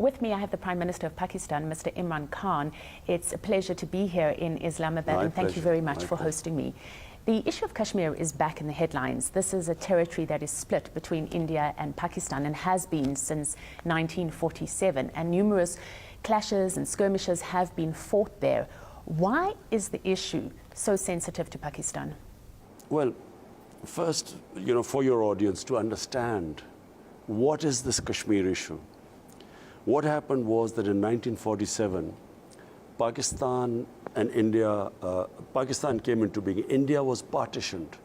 With me, I have the Prime Minister of Pakistan, Mr. Imran Khan. It's a pleasure to be here in Islamabad, and thank you very much for hosting me. The issue of Kashmir is back in the headlines. This is a territory that is split between India and Pakistan and has been since 1947, and numerous clashes and skirmishes have been fought there. Why is the issue so sensitive to Pakistan? Well, first, for your audience to understand what is this Kashmir issue. What happened was that in 1947, Pakistan and India, Pakistan came into being. India was partitioned.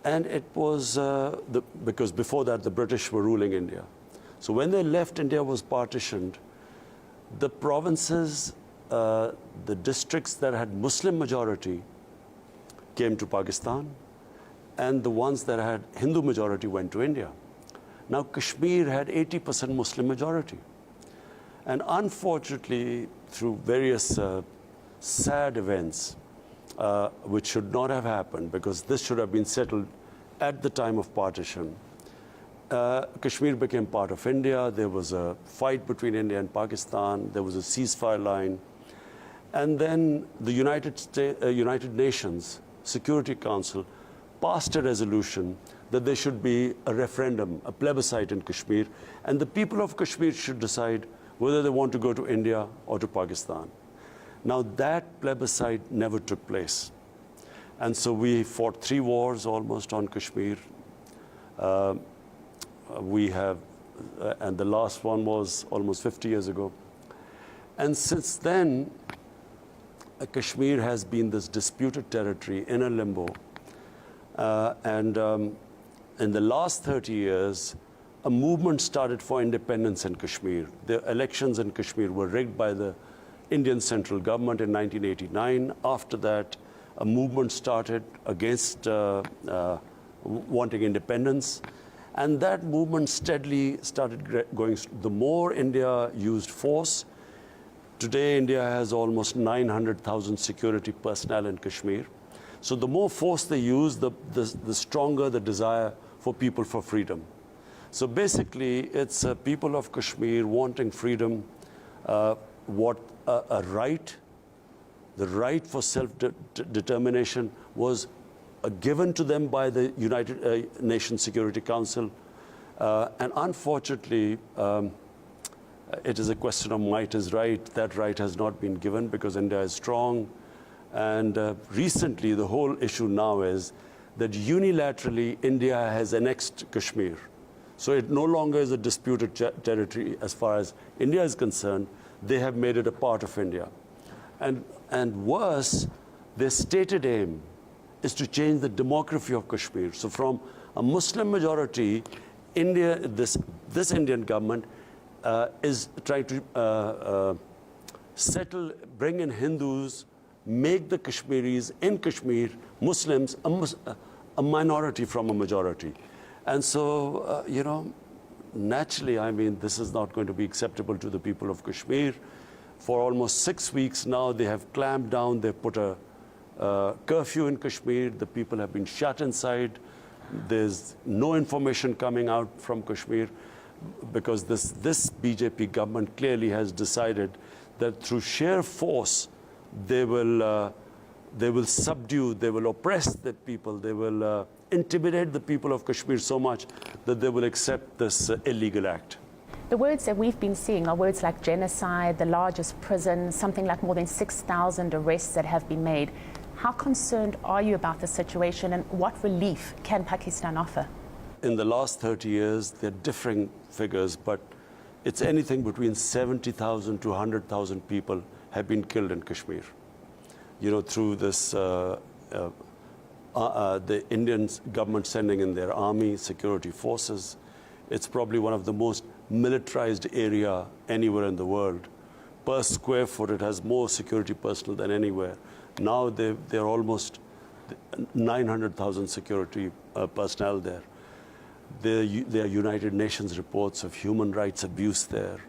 And it was, because before that the British were ruling India. So when they left, India was partitioned. The provinces, the districts that had Muslim majority came to Pakistan, and the ones that had Hindu majority went to India. Now Kashmir had 80% Muslim majority. And unfortunately, through various sad events, which should not have happened, because this should have been settled at the time of partition, Kashmir became part of India. There was a fight between India and Pakistan. There was a ceasefire line. And then the United Nations Security Council passed a resolution that there should be a referendum, a plebiscite in Kashmir, and the people of Kashmir should decide whether they want to go to India or to Pakistan. Now that plebiscite never took place. And so we fought 3 wars almost on Kashmir. And the last one was almost 50 years ago. And since then, Kashmir has been this disputed territory in a limbo. In the last 30 years, a movement started for independence in Kashmir. The elections in Kashmir were rigged by the Indian central government in 1989. After that, a movement started against wanting independence. And that movement steadily started going. The more India used force, today India has almost 900,000 security personnel in Kashmir. So the more force they use, the stronger the desire for people for freedom. So basically, it's people of Kashmir wanting freedom, a right. The right for self-determination was given to them by the United Nations Security Council. And unfortunately, it is a question of might is right. That right has not been given because India is strong. And recently, the whole issue now is that unilaterally, India has annexed Kashmir. So it no longer is a disputed territory as far as India is concerned. They have made it a part of India. And worse, their stated aim is to change the demography of Kashmir. So from a Muslim majority, India, this Indian government is trying to bring in Hindus, make the Kashmiris in Kashmir, Muslims, a minority from a majority. And so, naturally, I mean, this is not going to be acceptable to the people of Kashmir. For almost 6 weeks now, they have clamped down. They've put a curfew in Kashmir. The people have been shut inside. There's no information coming out from Kashmir because this BJP government clearly has decided that through sheer force, they will subdue, they will oppress the people, they will intimidate the people of Kashmir so much that they will accept this illegal act. The words that we've been seeing are words like genocide, the largest prison, something like more than 6,000 arrests that have been made. How concerned are you about the situation, and what relief can Pakistan offer? In the last 30 years, there are differing figures, but it's anything between 70,000 to 100,000 people have been killed in Kashmir. Through this, the Indian government sending in their army, security forces. It's probably one of the most militarized area anywhere in the world. Per square foot, it has more security personnel than anywhere. Now they're almost 900,000 security personnel there. There are United Nations reports of human rights abuse there,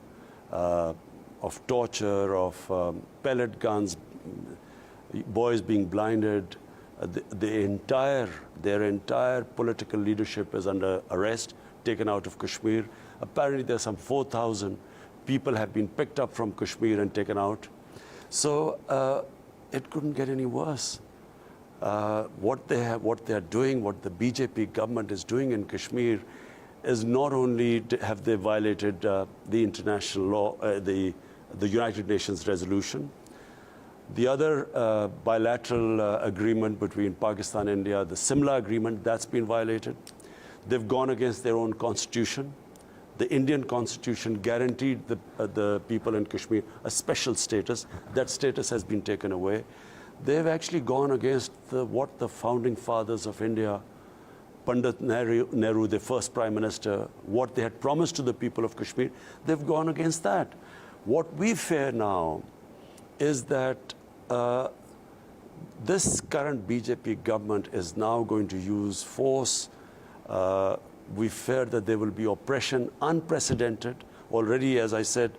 of torture, of pellet guns, boys being blinded. Their entire political leadership is under arrest, taken out of Kashmir. Apparently, there are some 4,000 People have been picked up from Kashmir and taken out. So it couldn't get any worse. What they are doing, what the BJP government is doing in Kashmir, is not only have they violated the international law, the United Nations resolution, the other bilateral agreement between Pakistan and India, the Simla agreement, that's been violated. They've gone against their own constitution. The Indian constitution guaranteed the people in Kashmir a special status. That status has been taken away. They've actually gone against what the founding fathers of India, Pandit Nehru, the first prime minister, what they had promised to the people of Kashmir, they've gone against that. What we fear now is that this current BJP government is now going to use force. We fear that there will be oppression unprecedented. Already, as I said,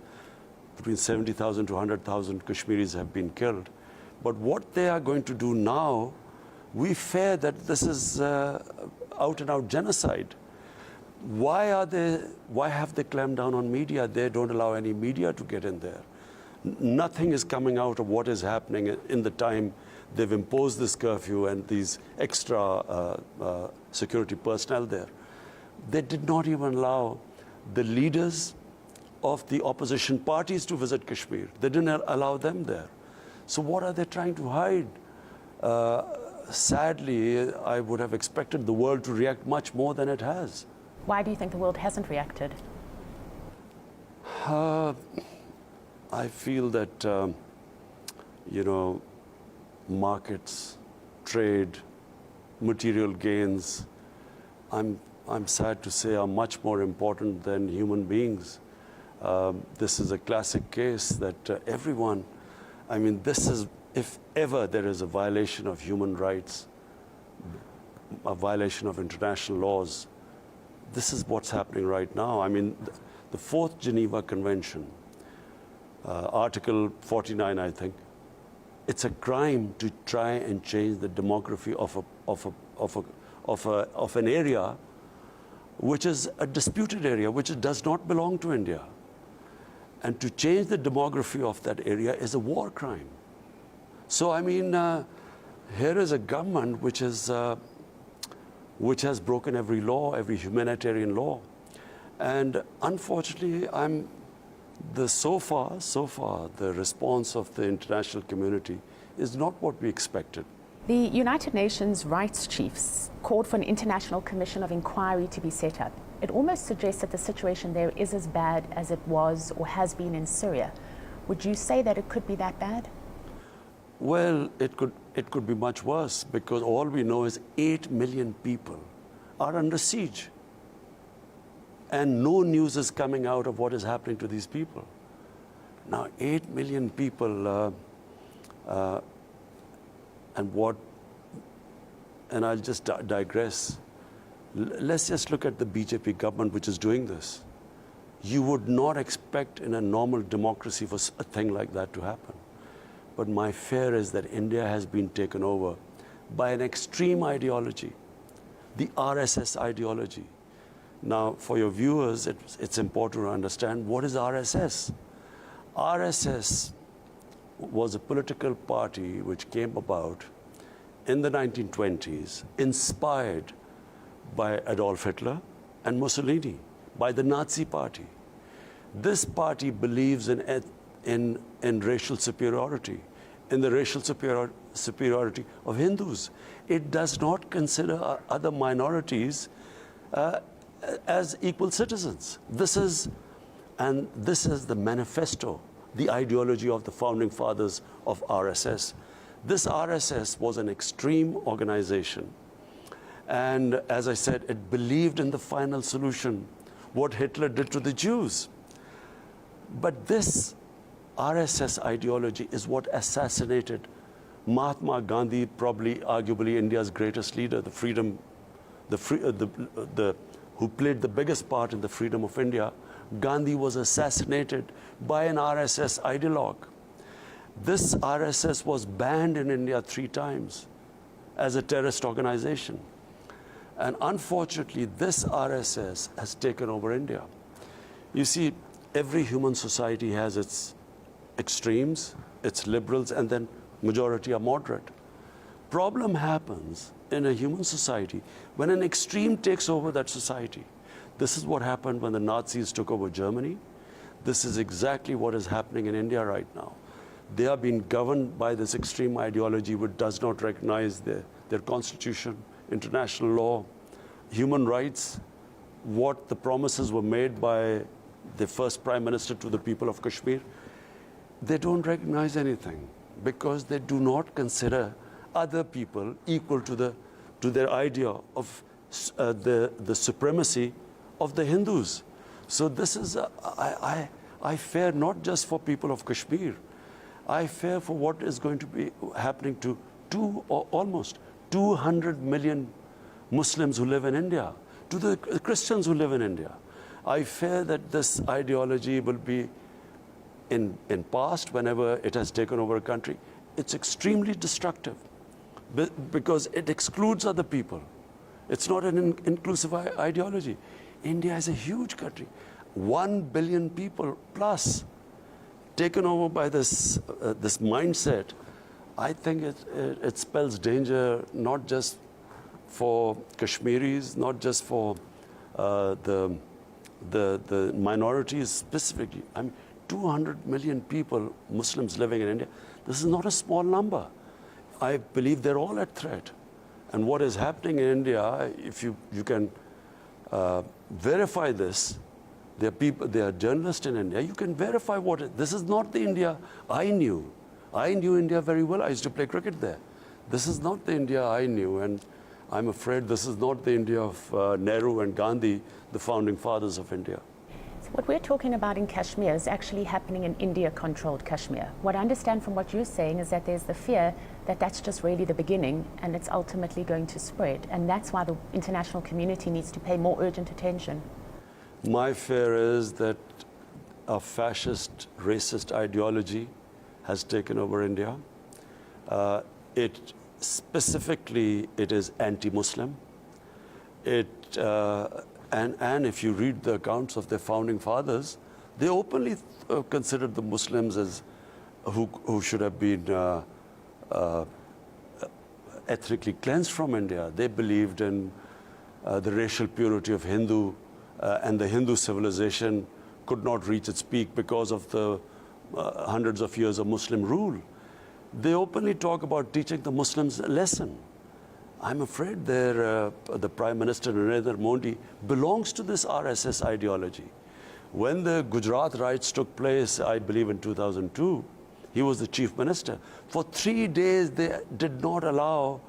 between 70,000 to 100,000 Kashmiris have been killed. But what they are going to do now, we fear that this is out-and-out genocide. Why have they clamped down on media? They don't allow any media to get in there. Nothing is coming out of what is happening in the time they've imposed this curfew and these extra security personnel there. They did not even allow the leaders of the opposition parties to visit Kashmir. They didn't allow them there. So what are they trying to hide? Sadly, I would have expected the world to react much more than it has. Why do you think the world hasn't reacted? I feel that, markets, trade, material gains, I'm sad to say, are much more important than human beings. This is a classic case that everyone, this is, if ever there is a violation of human rights, a violation of international laws, this is what's happening right now. The Fourth Geneva Convention, Article 49, I think, it's a crime to try and change the demography of an area which is a disputed area, which does not belong to India. And to change the demography of that area is a war crime. So, here is a government which has broken every law, every humanitarian law. And unfortunately, so far, the response of the international community is not what we expected. The United Nations rights chiefs called for an international commission of inquiry to be set up. It almost suggests that the situation there is as bad as it was or has been in Syria. Would you say that it could be that bad? Well, it could be much worse, because all we know is 8 million people are under siege. And no news is coming out of what is happening to these people. Now, 8 million people, and I'll just digress. Let's just look at the BJP government which is doing this. You would not expect in a normal democracy for a thing like that to happen. But my fear is that India has been taken over by an extreme ideology, the RSS ideology. Now, for your viewers, it's important to understand what is RSS. RSS was a political party which came about in the 1920s, inspired by Adolf Hitler and Mussolini, by the Nazi party. This party believes in racial superiority, in the racial superiority of Hindus. It does not consider other minorities as equal citizens. This is the manifesto, the ideology of the founding fathers of RSS. This RSS was an extreme organization. And as I said, it believed in the final solution, what Hitler did to the Jews. But this RSS ideology is what assassinated Mahatma Gandhi, probably arguably India's greatest leader, who played the biggest part in the freedom of India. Gandhi was assassinated by an RSS ideologue. This RSS was banned in India 3 times as a terrorist organization. And unfortunately, this RSS has taken over India. You see, every human society has its extremes, its liberals, and then majority are moderate. Problem happens in a human society when an extreme takes over that society. This is what happened when the Nazis took over Germany. This is exactly what is happening in India right now. They are being governed by this extreme ideology which does not recognize their constitution, international law, human rights, what the promises were made by the first Prime Minister to the people of Kashmir. They don't recognize anything because they do not consider other people equal to their idea of the supremacy of the Hindus. So this is, I fear not just for people of Kashmir, I fear for what is going to be happening to almost 200 million Muslims who live in India, to the Christians who live in India. I fear that this ideology will be in past, whenever it has taken over a country, it's extremely destructive because it excludes other people. It's not an inclusive ideology. India is a huge country, 1 billion people plus, taken over by this mindset. I think it spells danger not just for Kashmiris, not just for the minorities specifically. I mean, 200 million people, Muslims living in India. This is not a small number. I believe they're all at threat. And what is happening in India, if you can verify this, there are people, there are journalists in India, you can verify this is not the India I knew. I knew India very well. I used to play cricket there. This is not the India I knew, and I'm afraid this is not the India of Nehru and Gandhi, the founding fathers of India. So what we're talking about in Kashmir is actually happening in India-controlled Kashmir. What I understand from what you're saying is that there's the fear that that's just really the beginning and it's ultimately going to spread. And that's why the international community needs to pay more urgent attention. My fear is that a fascist, racist ideology has taken over India. Specifically, it is anti-Muslim. And if you read the accounts of their founding fathers, they openly considered the Muslims as who should have been ethnically cleansed from India. They believed in the racial purity of Hindu, and the Hindu civilization could not reach its peak because of the hundreds of years of Muslim rule. They openly talk about teaching the Muslims a lesson. I'm afraid the Prime Minister Narendra Modi belongs to this RSS ideology. When the Gujarat riots took place, I believe in 2002, he was the Chief Minister. For 3 days, they did not allow,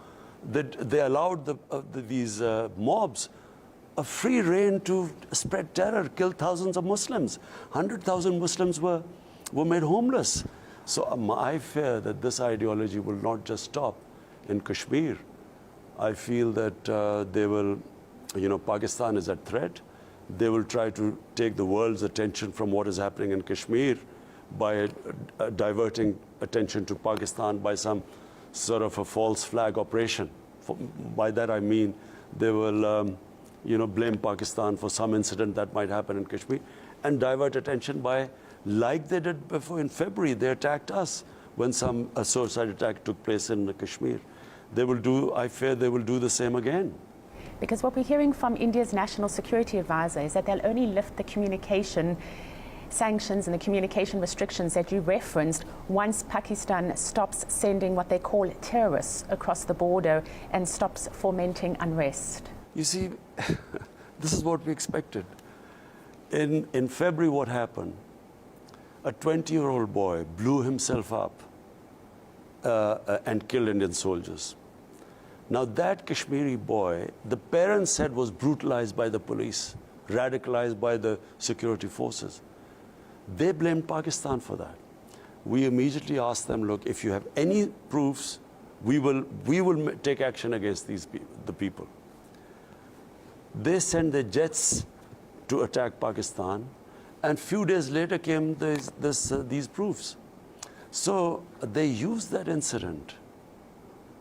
they allowed these mobs a free rein to spread terror, kill thousands of Muslims. 100,000 Muslims were made homeless. So I fear that this ideology will not just stop in Kashmir. I feel that they will, Pakistan is at threat. They will try to take the world's attention from what is happening in Kashmir by diverting attention to Pakistan by some sort of a false flag operation. By that I mean they will, blame Pakistan for some incident that might happen in Kashmir and divert attention by, like they did before in February, they attacked us when a suicide attack took place in Kashmir. I fear they will do the same again. Because what we're hearing from India's National Security Advisor is that they'll only lift the communication sanctions and the communication restrictions that you referenced once Pakistan stops sending what they call terrorists across the border and stops fomenting unrest. You see, this is what we expected. In February, what happened? A 20-year-old boy blew himself up and killed Indian soldiers. Now that Kashmiri boy, the parents said was brutalized by the police, radicalized by the security forces. They blamed Pakistan for that. We immediately asked them, look, if you have any proofs, we will take action against the people. They sent their jets to attack Pakistan, and few days later came these proofs. So they used that incident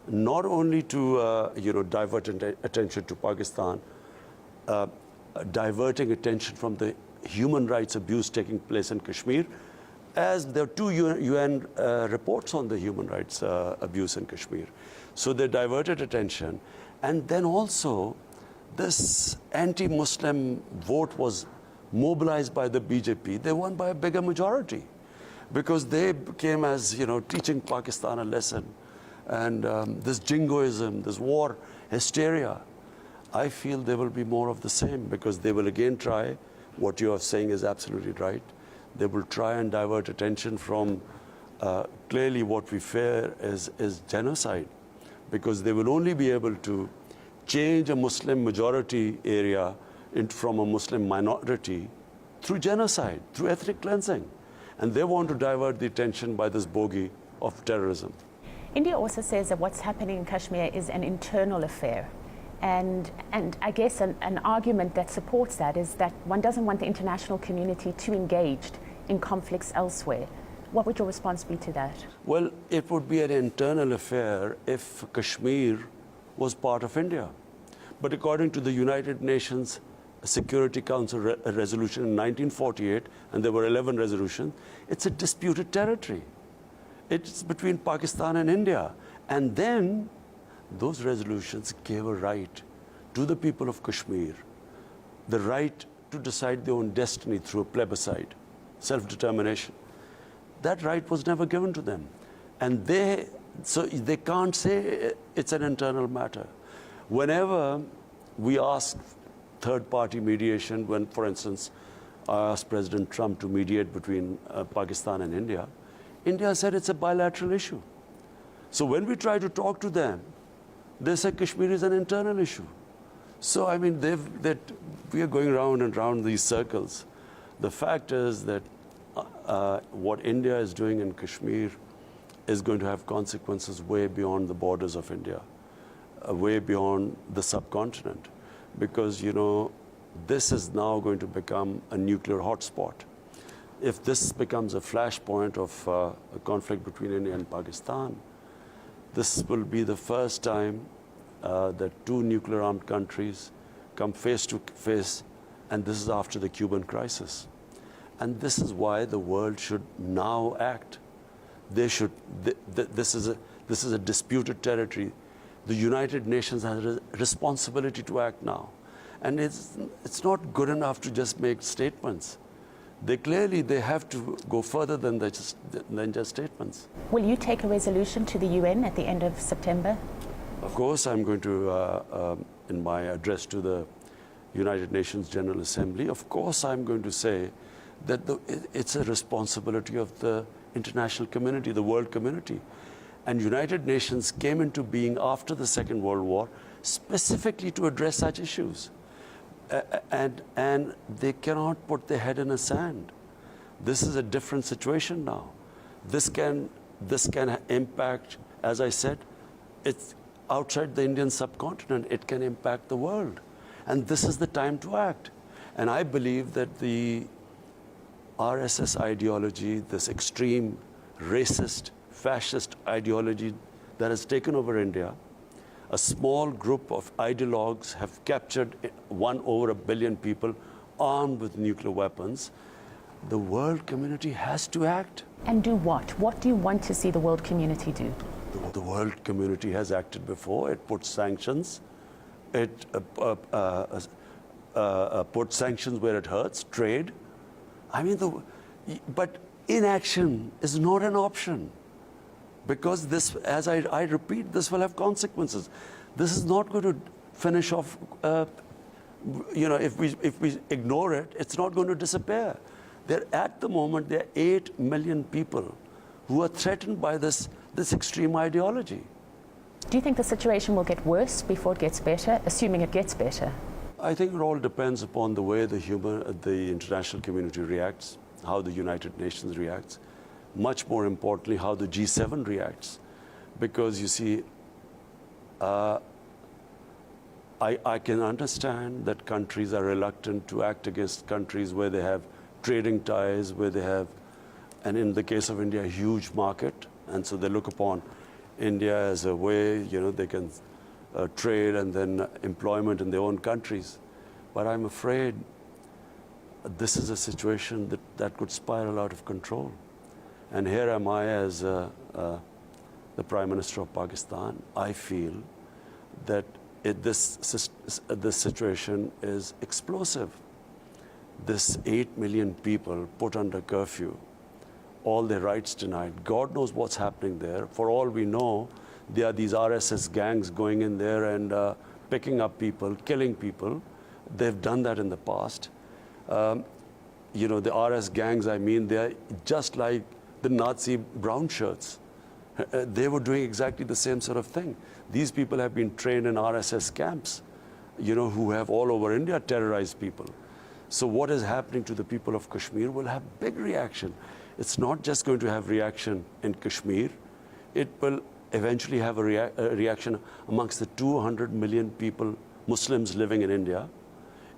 not only to divert attention to Pakistan, diverting attention from the human rights abuse taking place in Kashmir, as there are two UN reports on the human rights abuse in Kashmir. So they diverted attention. And then also, this anti-Muslim vote was mobilized by the BJP. They won by a bigger majority because they came as, teaching Pakistan a lesson. And this jingoism, this war hysteria, I feel there will be more of the same because they will again try, what you are saying is absolutely right, they will try and divert attention from clearly what we fear is genocide, because they will only be able to change a Muslim majority area from a Muslim minority through genocide, through ethnic cleansing. And they want to divert the attention by this bogey of terrorism. India also says that what's happening in Kashmir is an internal affair. And I guess an argument that supports that is that one doesn't want the international community too engaged in conflicts elsewhere. What would your response be to that? Well, it would be an internal affair if Kashmir was part of India. But according to the United Nations Security Council resolution in 1948, and there were 11 resolutions, it's a disputed territory. It's between Pakistan and India. And then those resolutions gave a right to the people of Kashmir, the right to decide their own destiny through a plebiscite, self-determination. That right was never given to them. And so they can't say it's an internal matter. Whenever we ask third-party mediation, when, for instance, I asked President Trump to mediate between Pakistan and India, India said it's a bilateral issue. So when we try to talk to them, they say Kashmir is an internal issue. So, I mean, we are going round and round these circles. The fact is that what India is doing in Kashmir is going to have consequences way beyond the borders of India, way beyond the subcontinent. Because, this is now going to become a nuclear hotspot. If this becomes a flashpoint of a conflict between India and Pakistan, this will be the first time that two nuclear-armed countries come face to face, and this is after the Cuban crisis. And this is why the world should now act. This is a disputed territory. The United Nations has a responsibility to act now. And it's not good enough to just make statements. They have to go further than just statements. Will you take a resolution to the UN at the end of September? Of course, I'm going to, in my address to the United Nations General Assembly, of course I'm going to say that it's a responsibility of the international community, the world community. And United Nations came into being after the Second World War specifically to address such issues. And they cannot put their head in the sand. This is a different situation now. This can impact, as I said, it's outside the Indian subcontinent. It can impact the world. And this is the time to act. And I believe that the RSS ideology, this extreme racist, fascist ideology that has taken over India, a small group of ideologues have captured over 1 billion people armed with nuclear weapons. The world community has to act. And do what? What do you want to see the world community do? The world community has acted before. It put sanctions. It put sanctions where it hurts, trade. I mean, but inaction is not an option. Because this, as I repeat, this will have consequences. This is not going to finish off, if we ignore it, it's not going to disappear. At the moment, there are 8 million people who are threatened by this extreme ideology. Do you think the situation will get worse before it gets better, assuming it gets better? I think it all depends upon the way the international community reacts, how the United Nations reacts. Much more importantly, how the G7 reacts. Because you see, I can understand that countries are reluctant to act against countries where they have trading ties, where they have, and in the case of India, a huge market. And so they look upon India as a way, they can trade and then employment in their own countries. But I'm afraid this is a situation that could spiral out of control. And here am I as the Prime Minister of Pakistan. I feel that this situation is explosive. This 8 million people put under curfew, all their rights denied. God knows what's happening there. For all we know, there are these RSS gangs going in there and picking up people, killing people. They've done that in the past. You know, the RS gangs, I mean, they're just like the Nazi brown shirts. They were doing exactly the same sort of thing. These people have been trained in RSS camps, you know, who have all over India terrorized people. So what is happening to the people of Kashmir will have big reaction. It's not just going to have reaction in Kashmir. It will eventually have a reaction amongst the 200 million people, Muslims living in India.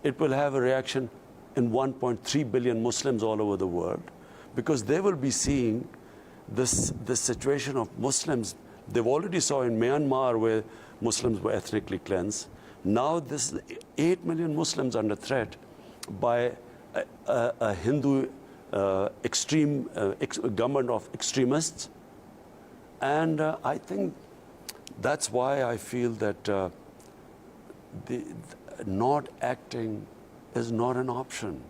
It will have a reaction in 1.3 billion Muslims all over the world, because they will be seeing this situation of Muslims. They've already saw in Myanmar where Muslims were ethnically cleansed. Now this 8 million Muslims under threat by a Hindu extreme government of extremists. And I think that's why I feel that not acting is not an option.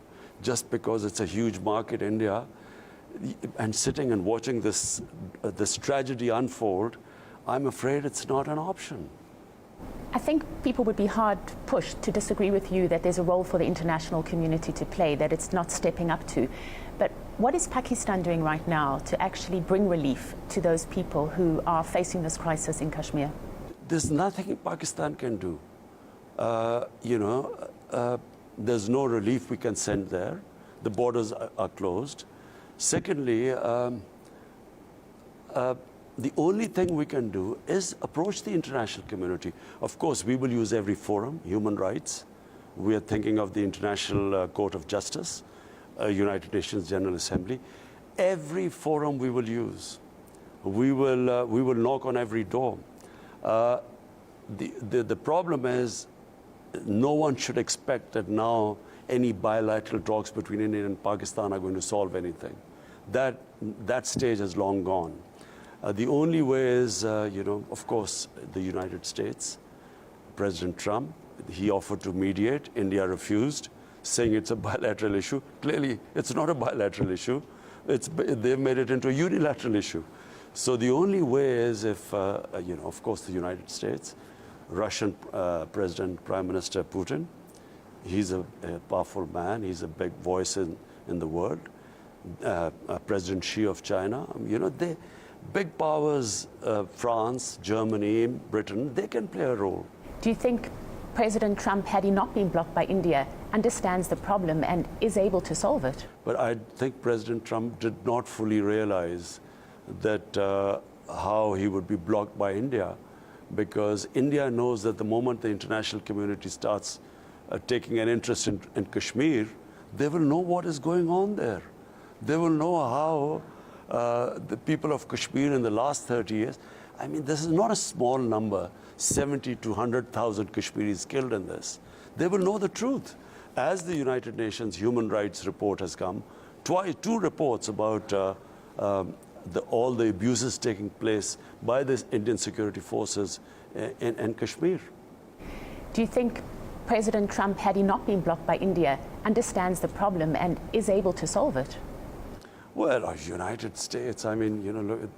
Just because it's a huge market, India, and sitting and watching this tragedy unfold, I'm afraid it's not an option. I think people would be hard pushed to disagree with you that there's a role for the international community to play, that it's not stepping up to. But what is Pakistan doing right now to actually bring relief to those people who are facing this crisis in Kashmir? There's nothing Pakistan can do. You know, there's no relief we can send there. The borders are closed. Secondly, the only thing we can do is approach the international community. Of course, we will use every forum, human rights. We are thinking of the International Court of Justice, United Nations General Assembly. Every forum we will use. We will knock on every door. The problem is, no one should expect that now any bilateral talks between India and Pakistan are going to solve anything. That stage is long gone. The only way is, you know, of course, the United States, President Trump, he offered to mediate. India refused, saying it's a bilateral issue. Clearly, it's not a bilateral issue. They've made it into a unilateral issue. So the only way is if, you know, of course, the United States, Russian President, Prime Minister Putin, he's a powerful man. He's a big voice in the world. President Xi of China, you know, big powers, France, Germany, Britain, they can play a role. Do you think President Trump, had he not been blocked by India, understands the problem and is able to solve it? But I think President Trump did not fully realize that how he would be blocked by India, because India knows that the moment the international community starts taking an interest in Kashmir, they will know what is going on there. They will know how the people of Kashmir in the last 30 years, I mean, this is not a small number, 70 to 100,000 Kashmiris killed in this. They will know the truth. As the United Nations Human Rights Report has come, two reports about all the abuses taking place by the Indian security forces in Kashmir. Do you think President Trump, had he not been blocked by India, understands the problem and is able to solve it? Well, our United States, I mean, you know, look,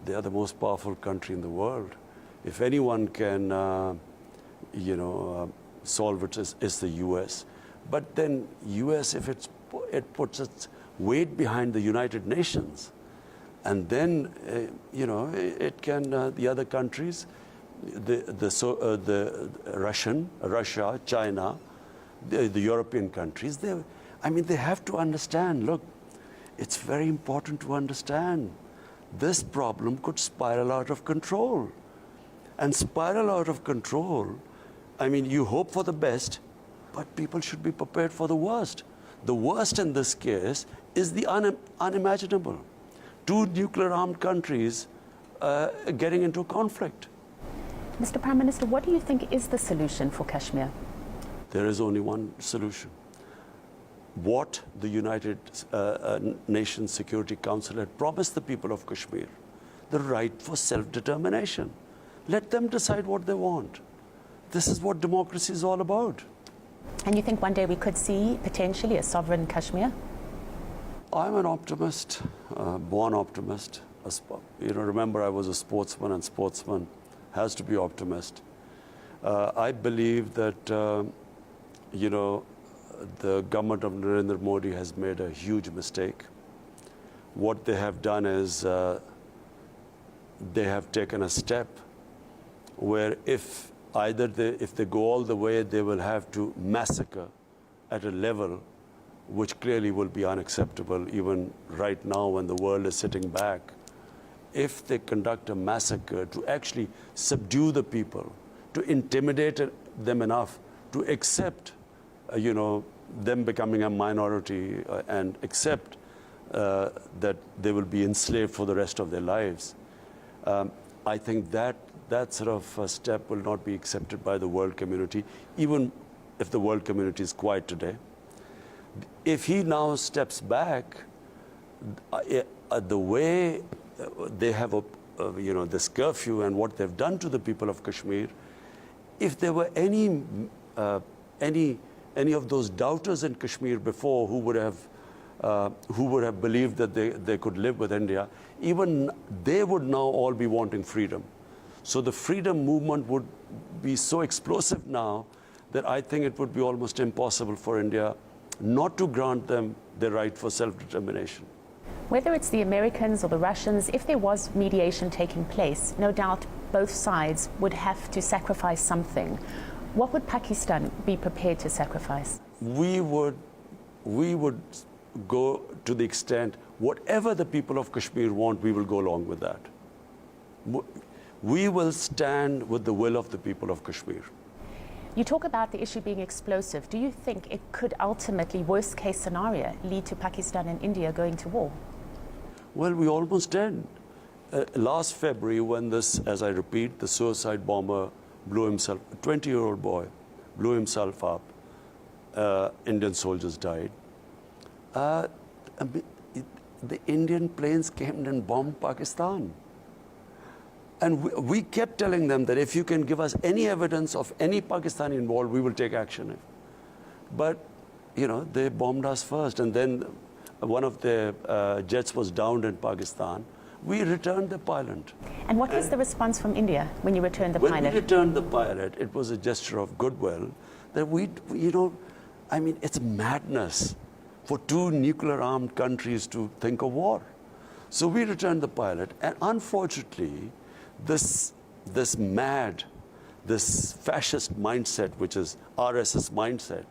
they are the most powerful country in the world. If anyone can, you know, solve it, is the U.S. But then U.S., if it puts its weight behind the United Nations, and then, you know, it can, the other countries, Russia, China, the European countries, I mean, they have to understand, look, it's very important to understand this problem could spiral out of control. And spiral out of control, I mean, you hope for the best, but people should be prepared for the worst. The worst in this case is the unimaginable. Two nuclear-armed countries getting into conflict. Mr. Prime Minister, what do you think is the solution for Kashmir? There is only one solution. what the United Nations Security Council had promised the people of Kashmir, the right for self-determination. Let them decide what they want. This is what democracy is all about. And you think one day we could see potentially a sovereign Kashmir? I'm an optimist, born optimist. Remember, I was a sportsman, and sportsman has to be optimist. I believe that, the government of Narendra Modi has made a huge mistake. What they have done is they have taken a step where if they go all the way, they will have to massacre at a level which clearly will be unacceptable even right now when the world is sitting back. If they conduct a massacre to actually subdue the people, to intimidate them enough to accept, them becoming a minority and accept that they will be enslaved for the rest of their lives, I think that sort of a step will not be accepted by the world community, even if the world community is quiet today. If he now steps back, the way they have, this curfew and what they've done to the people of Kashmir, if there were any of those doubters in Kashmir before who would have believed that they could live with India, even they would now all be wanting freedom. So the freedom movement would be so explosive now that I think it would be almost impossible for India not to grant them the right for self-determination. Whether it's the Americans or the Russians, if there was mediation taking place, no doubt both sides would have to sacrifice something. What would Pakistan be prepared to sacrifice? We would go to the extent, whatever the people of Kashmir want, we will go along with that. We will stand with the will of the people of Kashmir. You talk about the issue being explosive. Do you think it could ultimately, worst case scenario, lead to Pakistan and India going to war? Well, we almost did. Last February, when this, as I repeat, the suicide bomber blew himself, a 20-year-old boy blew himself up, Indian soldiers died. The Indian planes came and bombed Pakistan. And we kept telling them that if you can give us any evidence of any Pakistani involved, we will take action. But, they bombed us first. And then one of the jets was downed in Pakistan. We returned the pilot. And what was the response from India when you returned the pilot? When we returned the pilot, it was a gesture of goodwill that it's madness for two nuclear-armed countries to think of war. So we returned the pilot. And unfortunately, this fascist mindset, which is RSS mindset,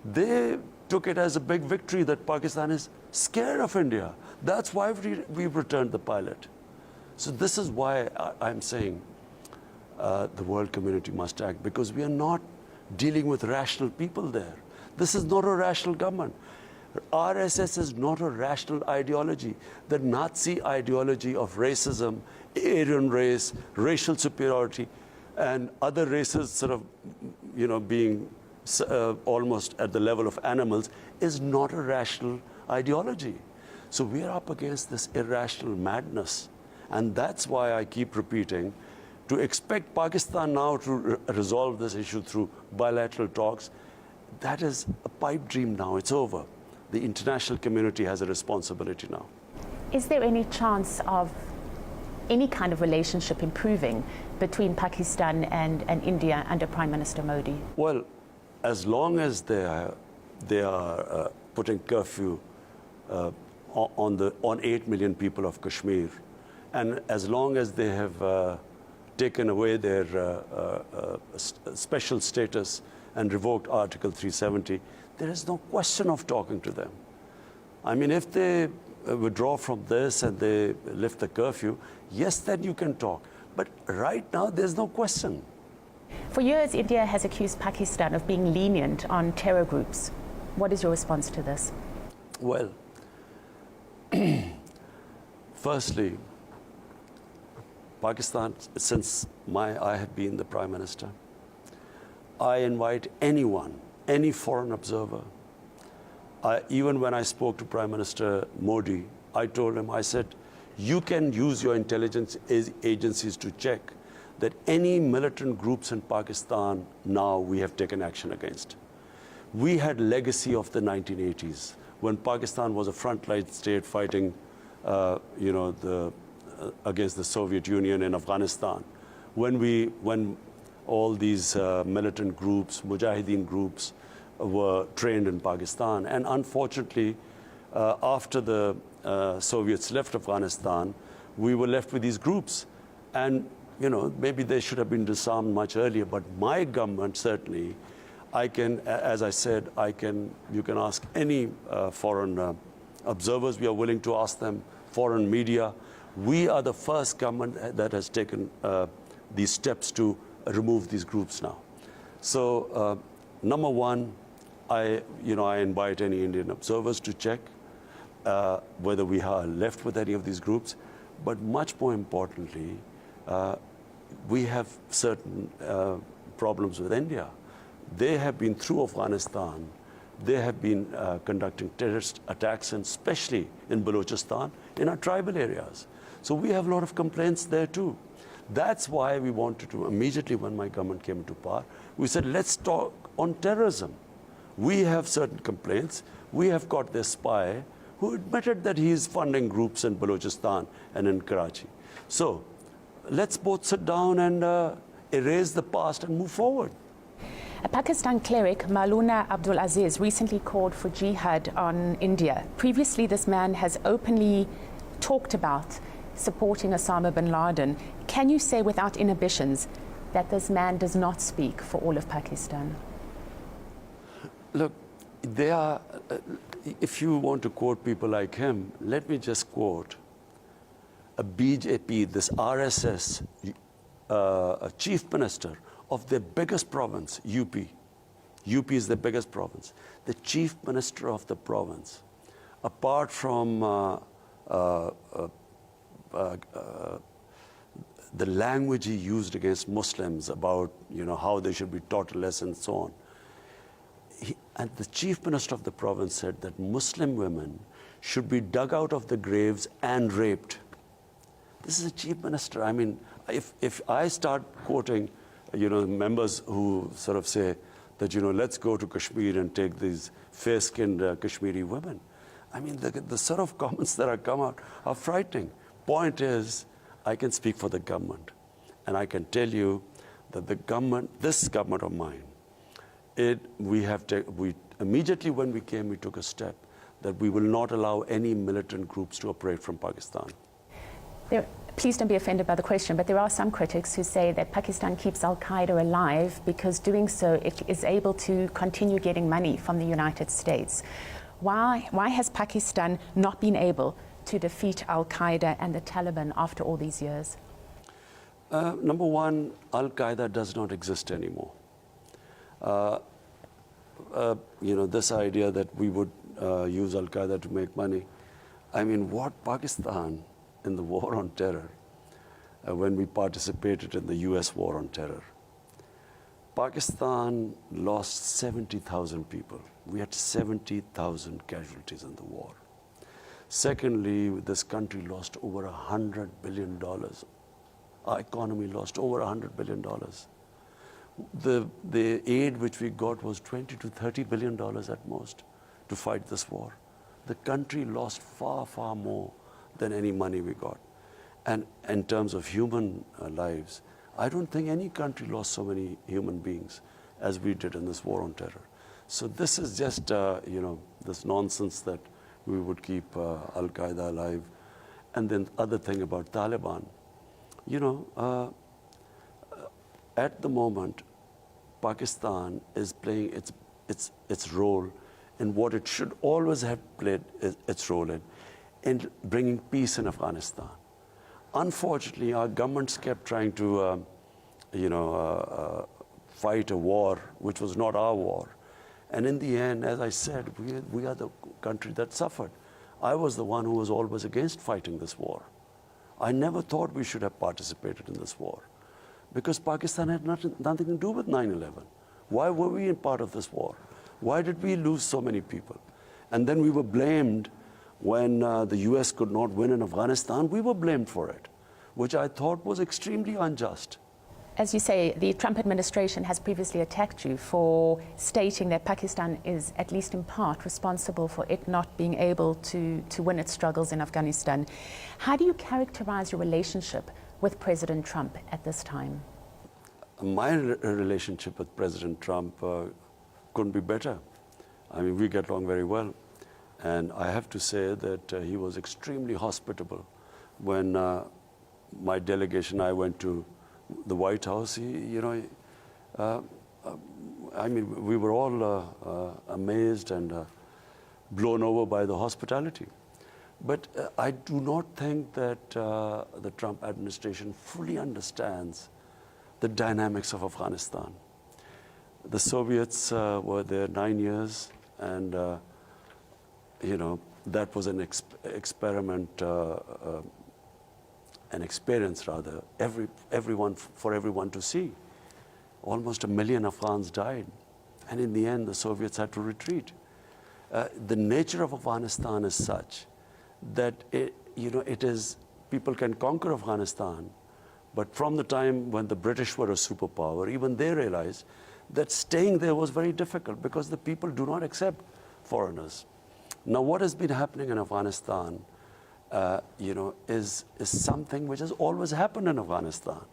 they took it as a big victory that Pakistan is scared of India. That's why we've returned the pilot. So this is why I'm saying the world community must act, because we are not dealing with rational people there. This is not a rational government. RSS is not a rational ideology. The Nazi ideology of racism, Aryan race, racial superiority, and other races sort of, being almost at the level of animals is not a rational ideology. So we are up against this irrational madness. And that's why I keep repeating, to expect Pakistan now to resolve this issue through bilateral talks, that is a pipe dream now. It's over. The international community has a responsibility now. Is there any chance of any kind of relationship improving between Pakistan and India under Prime Minister Modi? Well, as long as they are putting curfew on 8 million people of Kashmir, and as long as they have taken away their special status and revoked Article 370, there is no question of talking to them. I mean, if they withdraw from this and they lift the curfew, yes, then you can talk. But right now, there's no question. For years, India has accused Pakistan of being lenient on terror groups. What is your response to this? Well, firstly, Pakistan, since I have been the Prime Minister, I invite anyone, any foreign observer, Even when I spoke to Prime Minister Modi, I told him, I said, you can use your intelligence agencies to check that any militant groups in Pakistan now we have taken action against. We had legacy of the 1980s when Pakistan was a frontline state fighting, against the Soviet Union in Afghanistan. When all these militant groups, Mujahideen groups, were trained in Pakistan, and unfortunately, after the Soviets left Afghanistan, we were left with these groups, and maybe they should have been disarmed much earlier. But my government certainly. I can, as I said, you can ask any foreign observers. We are willing to ask them, foreign media. We are the first government that has taken these steps to remove these groups now. So, number one, I invite any Indian observers to check whether we are left with any of these groups. But much more importantly, we have certain problems with India. They have been through Afghanistan. They have been conducting terrorist attacks, and especially in Balochistan, in our tribal areas. So we have a lot of complaints there too. That's why we wanted to, immediately when my government came to power, we said, let's talk on terrorism. We have certain complaints. We have got this spy who admitted that he is funding groups in Balochistan and in Karachi. So let's both sit down and erase the past and move forward. A Pakistan cleric, Maulana Abdul Aziz, recently called for jihad on India. Previously, this man has openly talked about supporting Osama bin Laden. Can you say without inhibitions that this man does not speak for all of Pakistan? Look, they are, if you want to quote people like him, let me just quote a BJP, this RSS, a chief minister of the biggest province, UP. UP is the biggest province. The chief minister of the province, apart from the language he used against Muslims about how they should be taught a lesson and so on, and the chief minister of the province said that Muslim women should be dug out of the graves and raped. This is a chief minister. I mean, if I start quoting members who sort of say that, let's go to Kashmir and take these fair-skinned Kashmiri women. I mean, the sort of comments that have come out are frightening. Point is, I can speak for the government. And I can tell you that the government, this government of mine, we immediately when we came, we took a step that we will not allow any militant groups to operate from Pakistan. Please don't be offended by the question, but there are some critics who say that Pakistan keeps Al-Qaeda alive because doing so it is able to continue getting money from the United States. Why has Pakistan not been able to defeat Al-Qaeda and the Taliban after all these years? Number one, Al-Qaeda does not exist anymore. This idea that we would use Al-Qaeda to make money. I mean, what Pakistan in the war on terror, when we participated in the US war on terror, Pakistan lost 70,000 people. We had 70,000 casualties in the war. Secondly, this country lost over $100 billion. Our economy lost over $100 billion. The aid which we got was $20 to $30 billion at most to fight this war. The country lost far, far more than any money we got. And in terms of human lives, I don't think any country lost so many human beings as we did in this war on terror. So this is just, this nonsense that we would keep Al-Qaeda alive. And then other thing about Taliban, at the moment, Pakistan is playing its role in what it should always have played its role in bringing peace in Afghanistan. Unfortunately, our governments kept trying to, fight a war which was not our war. And in the end, as I said, we are the country that suffered. I was the one who was always against fighting this war. I never thought we should have participated in this war because Pakistan had nothing to do with 9/11. Why were we in part of this war? Why did we lose so many people? And then we were blamed when the US could not win in Afghanistan. We were blamed for it, which I thought was extremely unjust. As you say, the Trump administration has previously attacked you for stating that Pakistan is, at least in part, responsible for it not being able to win its struggles in Afghanistan. How do you characterize your relationship with President Trump at this time? My relationship with President Trump couldn't be better. I mean, we get along very well. And I have to say that he was extremely hospitable. When my delegation and I went to the White House, I mean, we were all amazed and blown over by the hospitality. But I do not think that the Trump administration fully understands the dynamics of Afghanistan. The Soviets were there 9 years, and that was an experiment, an experience rather, for everyone to see. Almost 1 million Afghans died, and in the end the Soviets had to retreat. The nature of Afghanistan is such that people can conquer Afghanistan, but from the time when the British were a superpower, even they realized that staying there was very difficult because the people do not accept foreigners. Now, what has been happening in Afghanistan, is something which has always happened in Afghanistan.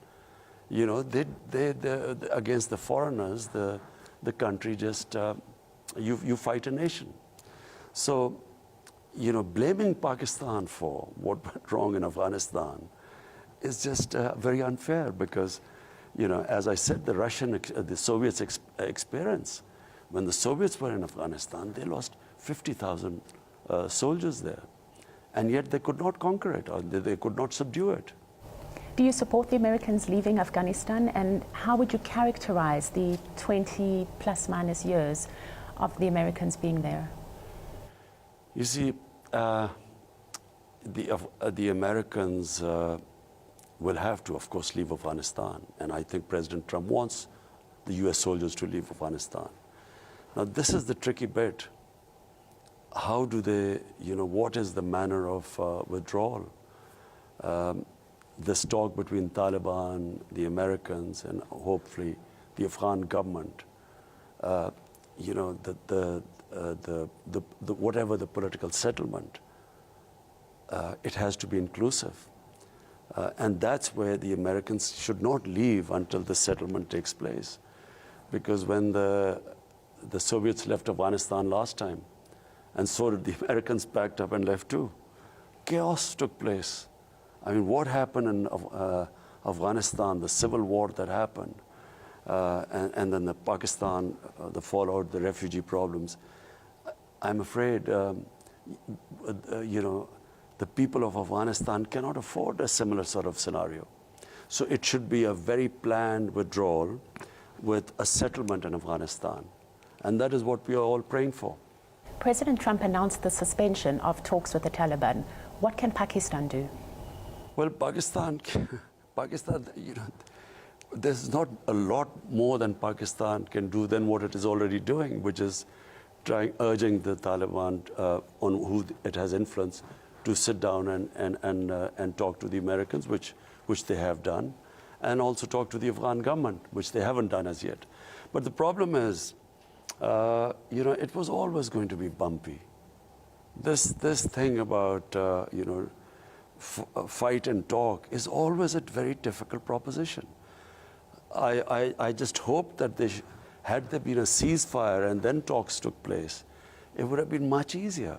Against the foreigners, the country just, you fight a nation. So, blaming Pakistan for what went wrong in Afghanistan is just very unfair because, as I said, the Soviets experience, when the Soviets were in Afghanistan, they lost 50,000 soldiers there. And yet they could not conquer it, or they could not subdue it. Do you support the Americans leaving Afghanistan? And how would you characterize the 20 plus minus years of the Americans being there? You see, the Americans will have to, of course, leave Afghanistan. And I think President Trump wants the US soldiers to leave Afghanistan. Now, this is the tricky bit. How do they, what is the manner of withdrawal? This talk between Taliban, the Americans, and hopefully the Afghan government, whatever the political settlement, it has to be inclusive. And that's where the Americans should not leave until the settlement takes place. Because when the Soviets left Afghanistan last time, and so did the Americans, packed up and left too, chaos took place. I mean, what happened in Afghanistan, the civil war that happened, and then the Pakistan, the fallout, the refugee problems, I'm afraid, the people of Afghanistan cannot afford a similar sort of scenario. So it should be a very planned withdrawal with a settlement in Afghanistan. And that is what we are all praying for. President Trump announced the suspension of talks with the Taliban. What can Pakistan do? Well, Pakistan, there's not a lot more than Pakistan can do than what it is already doing, which is urging the Taliban, on who it has influence, to sit down and talk to the Americans, which they have done, and also talk to the Afghan government, which they haven't done as yet. But the problem is, it was always going to be bumpy. This thing about, fight and talk is always a very difficult proposition. I just hope that had there been a ceasefire and then talks took place, it would have been much easier.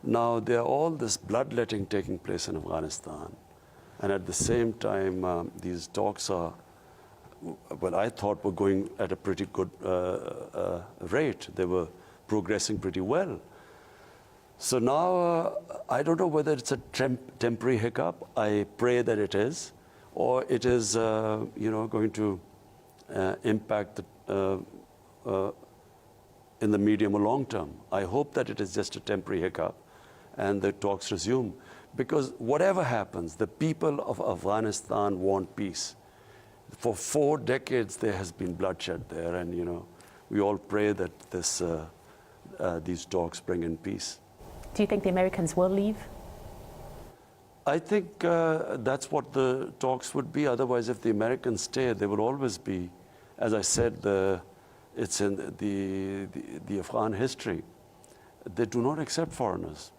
Now, there are all this bloodletting taking place in Afghanistan. And at the same time, these talks are, well, I thought were going at a pretty good rate. They were progressing pretty well. So now, I don't know whether it's a temporary hiccup. I pray that it is, or it is, going to impact in the medium or long term. I hope that it is just a temporary hiccup and the talks resume. Because whatever happens, the people of Afghanistan want peace. For 4 decades, there has been bloodshed there, and we all pray that these talks bring in peace. Do you think the Americans will leave? I think that's what the talks would be. Otherwise, if the Americans stay, there will always be, as I said, it's in the Afghan history. They do not accept foreigners.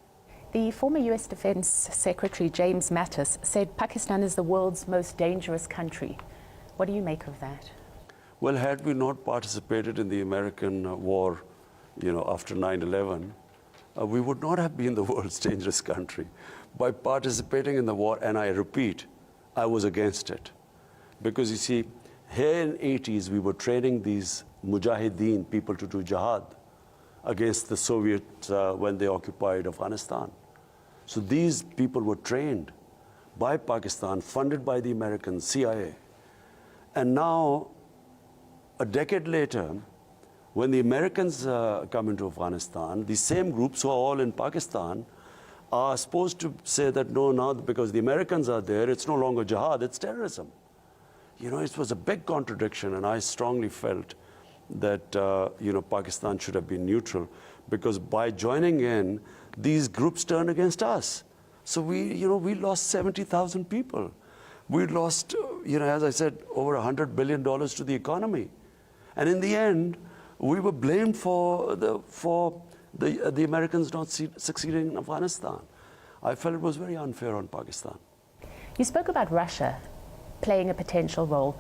The former US Defense Secretary James Mattis said Pakistan is the world's most dangerous country. What do you make of that? Well, had we not participated in the American war, after 9/11, we would not have been the world's dangerous country. By participating in the war, and I repeat, I was against it. Because you see, here in the 80s, we were training these mujahideen, people to do jihad, against the Soviets when they occupied Afghanistan. So these people were trained by Pakistan, funded by the Americans, CIA. And now, a decade later, when the Americans come into Afghanistan, the same groups who are all in Pakistan are supposed to say that no, now because the Americans are there, it's no longer jihad, it's terrorism. It was a big contradiction, and I strongly felt that Pakistan should have been neutral, because by joining in, these groups turned against us. So we lost 70,000 people. We lost, as I said, over $100 billion to the economy. And in the end, we were blamed for the Americans not succeeding in Afghanistan. I felt it was very unfair on Pakistan. You spoke about Russia playing a potential role.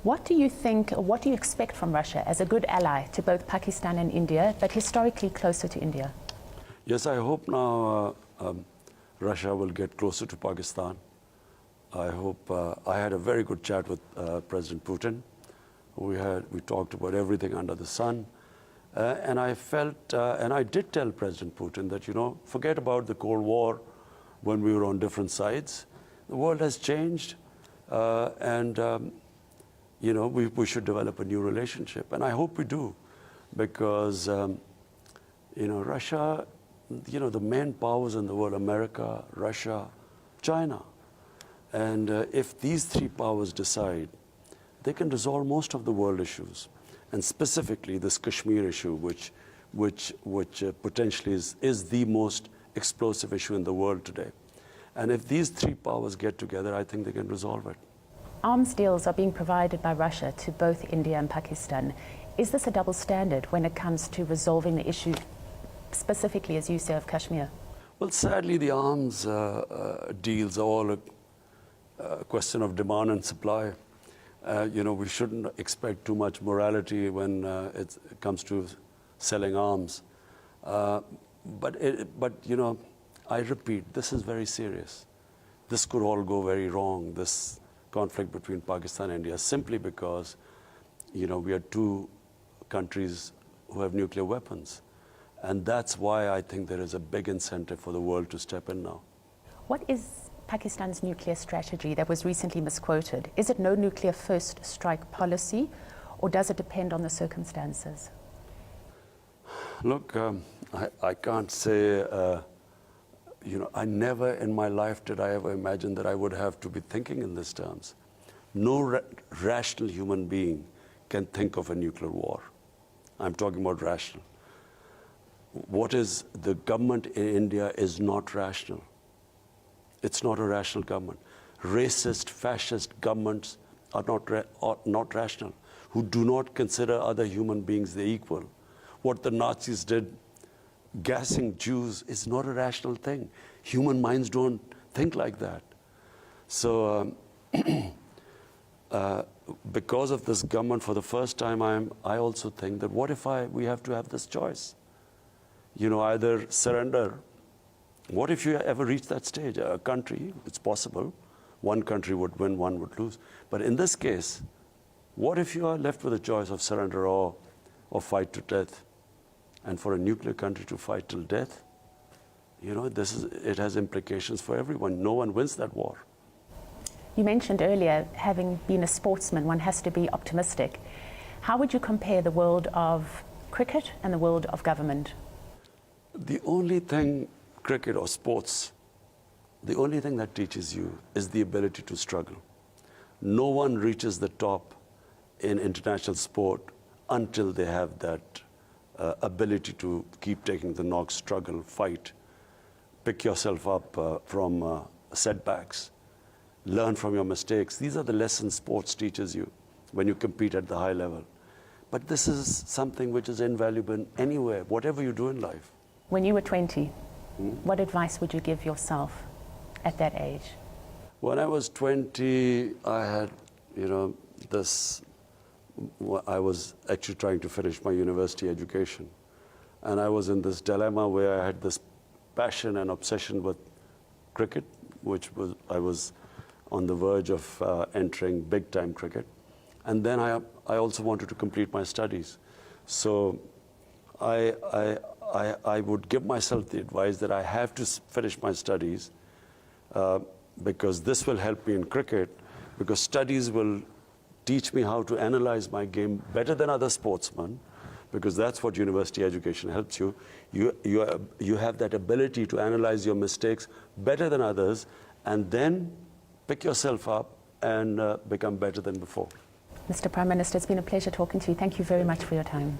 What do you think, or what do you expect from Russia as a good ally to both Pakistan and India, but historically closer to India? Yes, I hope now Russia will get closer to Pakistan. I hope, I had a very good chat with President Putin. We talked about everything under the sun. And I felt, and I did tell President Putin that, forget about the Cold War when we were on different sides. The world has changed, and we should develop a new relationship. And I hope we do, because, Russia, the main powers in the world, America, Russia, China. And if these three powers decide, they can resolve most of the world issues. And specifically this Kashmir issue, which potentially is the most explosive issue in the world today. And if these three powers get together, I think they can resolve it. Arms deals are being provided by Russia to both India and Pakistan. Is this a double standard when it comes to resolving the issue, specifically, as you say, of Kashmir? Well, sadly, the arms deals are all a question of demand and supply. We shouldn't expect too much morality when it comes to selling arms. But I repeat, this is very serious. This could all go very wrong, this conflict between Pakistan and India, simply because, we are two countries who have nuclear weapons. And that's why I think there is a big incentive for the world to step in now. What is Pakistan's nuclear strategy that was recently misquoted? Is it no nuclear first strike policy, or does it depend on the circumstances? Look, I can't say, I never in my life did I ever imagine that I would have to be thinking in these terms. No rational human being can think of a nuclear war. I'm talking about rational. What is the government in India is not rational. It's not a rational government. Racist, fascist governments are not rational, who do not consider other human beings their equal. What the Nazis did, gassing Jews, is not a rational thing. Human minds don't think like that. So because of this government, for the first time, I also think that what if we have to have this choice? Either surrender. What if you ever reach that stage? A country, it's possible, one country would win, one would lose. But in this case, what if you are left with a choice of surrender or fight to death? And for a nuclear country to fight till death, it has implications for everyone. No one wins that war. You mentioned earlier, having been a sportsman, one has to be optimistic. How would you compare the world of cricket and the world of government? The only thing, cricket or sports, the only thing that teaches you is the ability to struggle. No one reaches the top in international sport until they have that ability to keep taking the knocks, struggle, fight, pick yourself up from setbacks, learn from your mistakes. These are the lessons sports teaches you when you compete at the high level. But this is something which is invaluable anywhere, whatever you do in life. When you were 20, what advice would you give yourself at that age? When I was 20, I had, I was actually trying to finish my university education. And I was in this dilemma where I had this passion and obsession with cricket, I was on the verge of entering big-time cricket. And then I also wanted to complete my studies. So I would give myself the advice that I have to finish my studies because this will help me in cricket, because studies will teach me how to analyze my game better than other sportsmen, because that's what university education helps you. You have that ability to analyze your mistakes better than others, and then pick yourself up and become better than before. Mr. Prime Minister, it's been a pleasure talking to you. Thank you very much for your time.